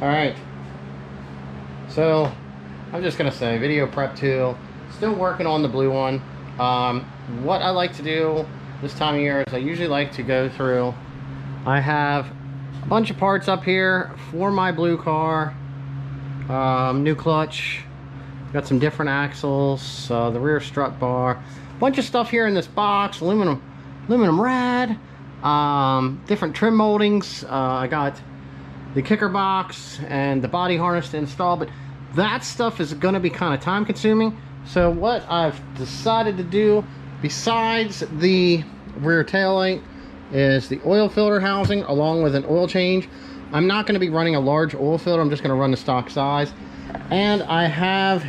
Alright, so I'm just gonna say video prep 2, still working on the blue one. What I like to do this time of year is I usually like to go through, I have a bunch of parts up here for my blue car. New clutch, got some different axles, the rear strut bar, bunch of stuff here in this box, aluminum rad, different trim moldings. I got the kicker box and the body harness to install, but that stuff is going to be kind of time consuming. So what I've decided to do besides the rear tail light is the oil filter housing along with an oil change. I'm not going to be running a large oil filter, I'm just going to run the stock size. And I have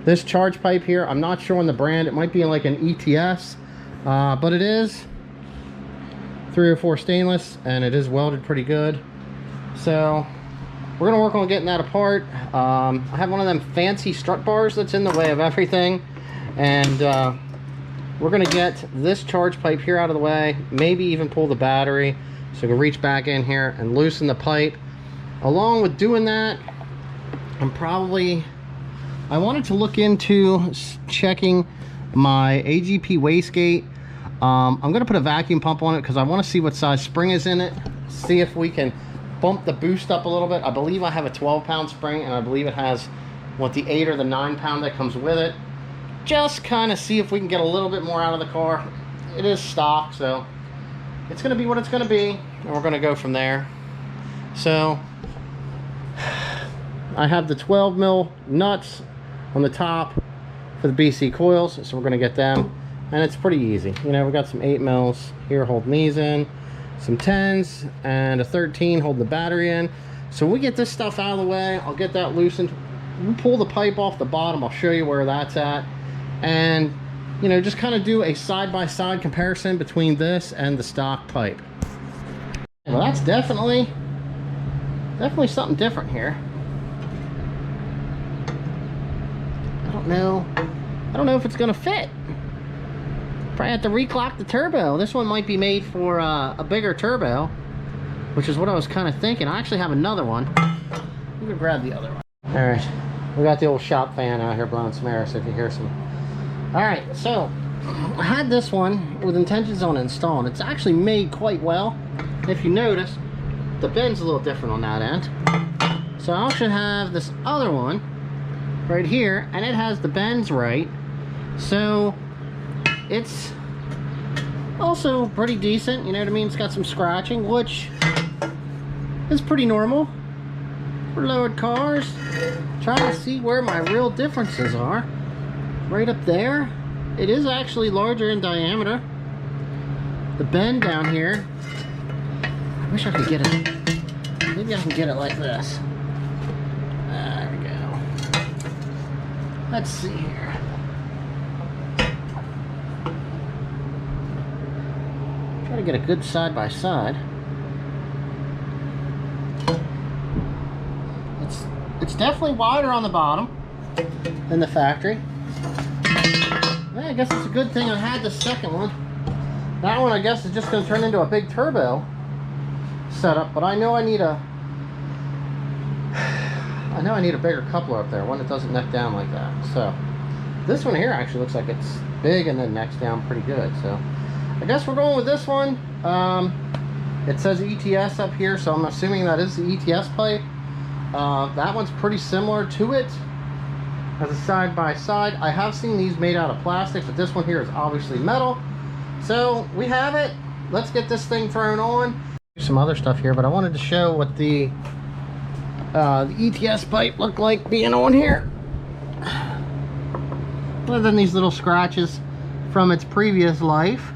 this charge pipe here. I'm not sure on the brand, it might be like an ETS, but it is 304 stainless and it is welded pretty good. So we're going to work on getting that apart. I have one of them fancy strut bars that's in the way of everything, and we're going to get this charge pipe here out of the way, maybe even pull the battery so we can reach back in here and loosen the pipe. Along with doing that, I wanted to look into checking my AGP wastegate. I'm going to put a vacuum pump on it because I want to see what size spring is in it, see if we can bump the boost up a little bit. I believe I have a 12-pound spring, and I believe it has what, the 8 or the 9-pound that comes with it. Just kind of see if we can get a little bit more out of the car. It is stock, so it's going to be what it's going to be, and we're going to go from there. So I have the 12 mil nuts on the top for the BC coils, so we're going to get them, and it's pretty easy. You know, we got some 8 mils here holding these in, some 10s and a 13 holding the battery in. So we get this stuff out of the way, I'll get that loosened. We'll pull the pipe off the bottom, I'll show you where that's at, and you know, just kind of do a side-by-side comparison between this and the stock pipe. Well, that's definitely something different here. I don't know if it's gonna fit. Probably have to reclock the turbo. This one might be made for a bigger turbo, which is what I was kind of thinking. I actually have another one. I'm gonna grab the other one. All right, we got the old shop fan out here blowing some air, so if you hear some. All right, so I had this one with intentions on installing. It's actually made quite well. If you notice, the bend's a little different on that end. So I should have this other one right here, and it has the bends right. So it's also pretty decent, you know what I mean? It's got some scratching, which is pretty normal for lowered cars. Trying to see where my real differences are. Right up there, it is actually larger in diameter. The bend down here, I wish I could get it, maybe I can get it like this. There we go. Let's see here. Try to get a good side-by-side. It's definitely wider on the bottom than the factory. Well, I guess it's a good thing I had the second one. That one, I guess, is just going to turn into a big turbo setup, but I know I need a bigger coupler up there, one that doesn't neck down like that. So this one here actually looks like it's big and then necks down pretty good. So I guess we're going with this one. It says ETS up here, so I'm assuming that is the ETS pipe. That one's pretty similar to it as a side-by-side. I have seen these made out of plastic, but this one here is obviously metal. So we have it. Let's get this thing thrown on. Some other stuff here, but I wanted to show what the ETS pipe looked like being on here. Other than these little scratches from its previous life.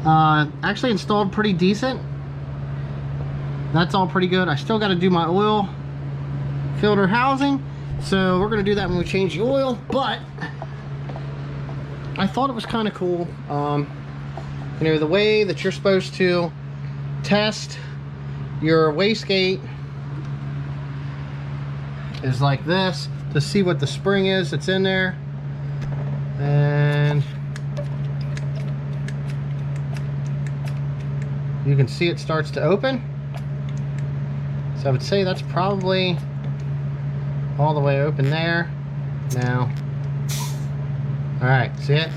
Actually installed pretty decent. That's all pretty good. I still got to do my oil filter housing, so we're going to do that when we change the oil, but I thought it was kind of cool. You know, the way that you're supposed to test your wastegate is like this, to see what the spring is that's in there. And you can see it starts to open. So So I would say that's probably all the way open there. Now, all right, see it?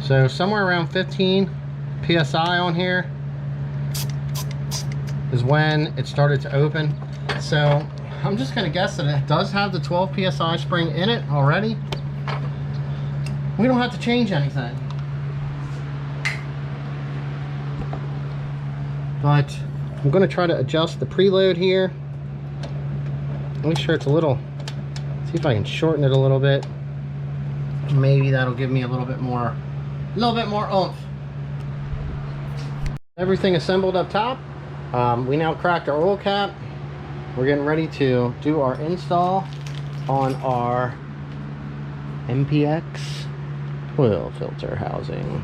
So somewhere around 15 PSI on here is when it started to open. So I'm just gonna guess that it does have the 12 PSI spring in it already. We don't have to change anything. But I'm gonna try to adjust the preload here. Make sure it's a little, see if I can shorten it a little bit. Maybe that'll give me a little bit more oomph. Everything assembled up top. We now cracked our oil cap. We're getting ready to do our install on our MPX oil filter housing.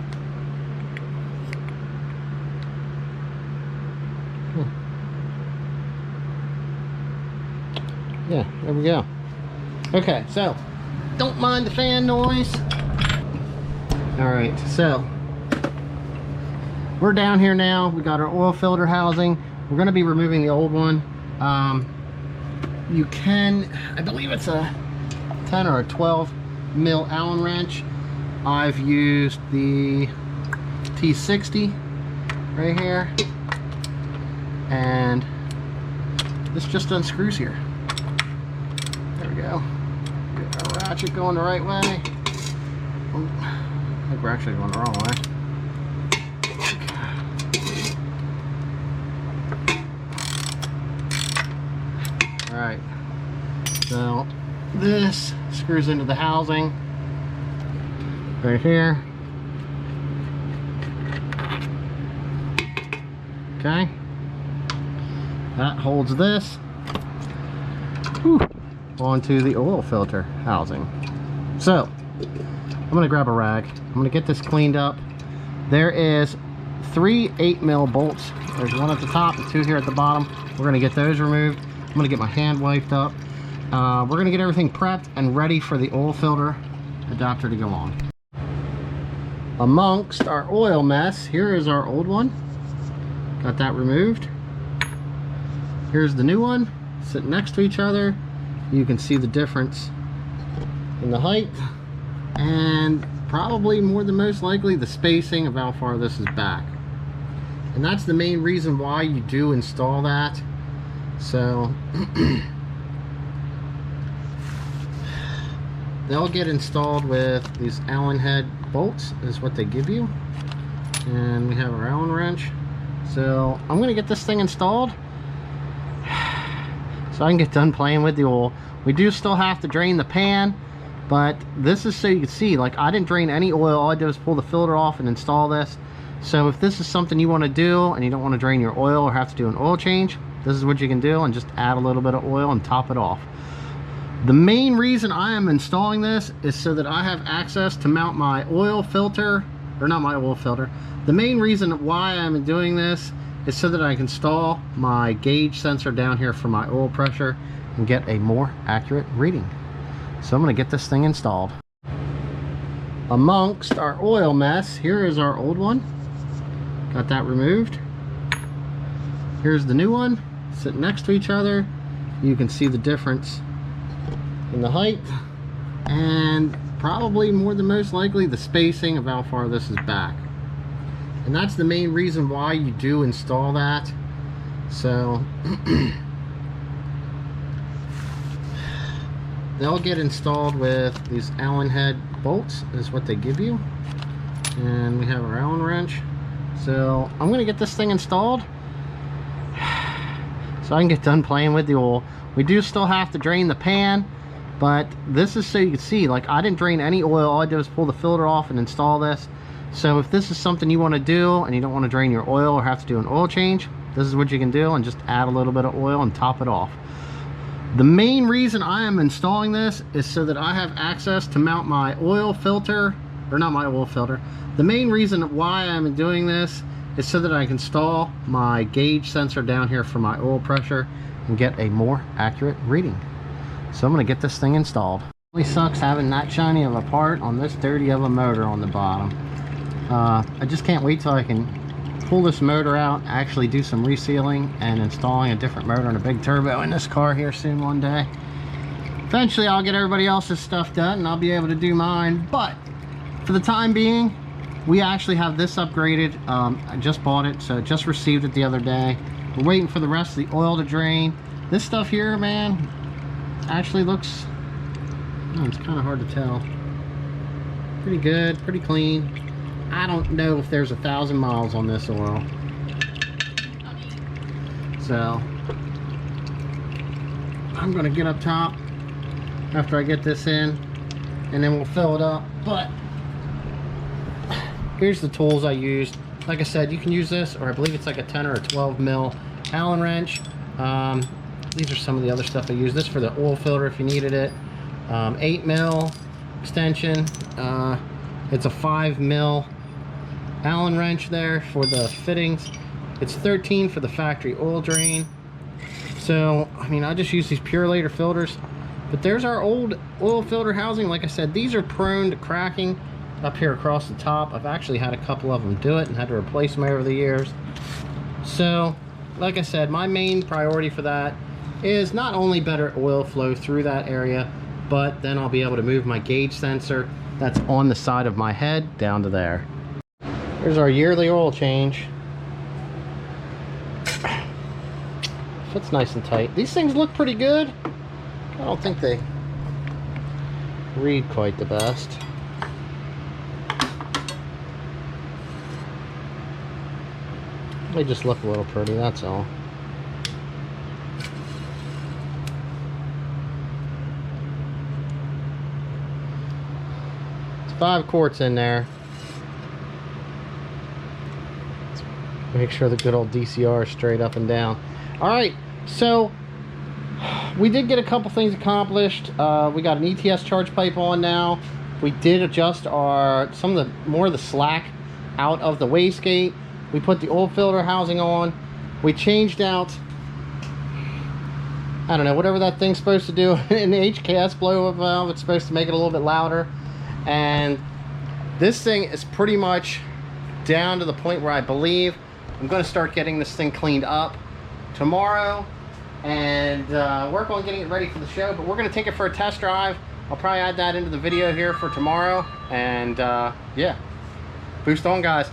Yeah, there we go. Okay, so don't mind the fan noise. All right, so we're down here now. We got our oil filter housing. We're gonna be removing the old one. You can, I believe it's a 10 or a 12 mil Allen wrench. I've used the T60 right here, and this just unscrews here. There we go. Get our ratchet going the right way. Oh, I think we're actually going the wrong way. Alright, so this screws into the housing right here. Okay, that holds this onto the oil filter housing. So I'm gonna grab a rag. I'm gonna get this cleaned up. There is 3 8 mil bolts. There's one at the top and 2 here at the bottom. We're gonna get those removed. I'm gonna get my hand wiped up. We're gonna get everything prepped and ready for the oil filter adapter to go on. Amongst our oil mess, here is our old one. Got that removed. Here's the new one, sitting next to each other. You can see the difference in the height and probably more than most likely the spacing of how far this is back. And that's the main reason why you do install that. So they'll get installed with these Allen head bolts is what they give you, and we have our Allen wrench. So I'm gonna get this thing installed so I can get done playing with the oil. We do still have to drain the pan, but this is so you can see, like, I didn't drain any oil. All I did was pull the filter off and install this. So if this is something you want to do and you don't want to drain your oil or have to do an oil change, this is what you can do, and just add a little bit of oil and top it off. The main reason I am installing this is so that I have access to mount my oil filter, or not my oil filter. The main reason why I'm doing this is so that I can install my gauge sensor down here for my oil pressure and get a more accurate reading. So I'm going to get this thing installed. Amongst our oil mess, here is our old one. Got that removed. Here's the new one, sitting next to each other. You can see the difference in the height and probably more than most likely the spacing of how far this is back. And that's the main reason why you do install that. So they'll get installed with these Allen head bolts is what they give you, and we have our Allen wrench. So I'm gonna get this thing installed so I can get done playing with the oil. We do still have to drain the pan, but this is so you can see, like, I didn't drain any oil. All I did was pull the filter off and install this. So if this is something you want to do and you don't want to drain your oil or have to do an oil change, this is what you can do, and just add a little bit of oil and top it off. The main reason I am installing this is so that I have access to mount my oil filter, or not my oil filter. The main reason why I'm doing this is so that I can install my gauge sensor down here for my oil pressure and get a more accurate reading. So I'm going to get this thing installed. It really sucks having that shiny of a part on this dirty of a motor on the bottom. I just can't wait till I can pull this motor out, actually do some resealing and installing a different motor and a big turbo in this car here soon one day. Eventually I'll get everybody else's stuff done and I'll be able to do mine, but for the time being we actually have this upgraded. I just bought it, so just received it the other day. We're waiting for the rest of the oil to drain. This stuff here, man, actually looks, it's kind of hard to tell. Pretty good, pretty clean. I don't know if there's 1,000 miles on this oil. So I'm gonna get up top after I get this in and then we'll fill it up. But here's the tools I used. Like I said, you can use this, or I believe it's like a 10 or a 12 mil Allen wrench. These are some of the other stuff I use. This for the oil filter if you needed it. 8 mil extension. It's a 5 mil Allen wrench there for the fittings. It's 13 for the factory oil drain. So, I mean, I just use these Purelator filters. But there's our old oil filter housing. Like I said, these are prone to cracking up here across the top. I've actually had a couple of them do it and had to replace them over the years. So, like I said, my main priority for that is not only better oil flow through that area, but then I'll be able to move my gauge sensor that's on the side of my head down to there. Here's our yearly oil change. Fits nice and tight. These things look pretty good. I don't think they read quite the best. They just look a little pretty, that's all. It's 5 quarts in there. Let's make sure the good old DCR is straight up and down. Alright, so we did get a couple things accomplished. We got an ETS charge pipe on now. We did adjust some of the more of the slack out of the wastegate. We put the oil filter housing on. We changed out, I don't know, whatever that thing's supposed to do in the HKS blow valve. It's supposed to make it a little bit louder. And this thing is pretty much down to the point where I believe I'm going to start getting this thing cleaned up tomorrow and work on getting it ready for the show. But we're going to take it for a test drive. I'll probably add that into the video here for tomorrow. And yeah, boost on, guys.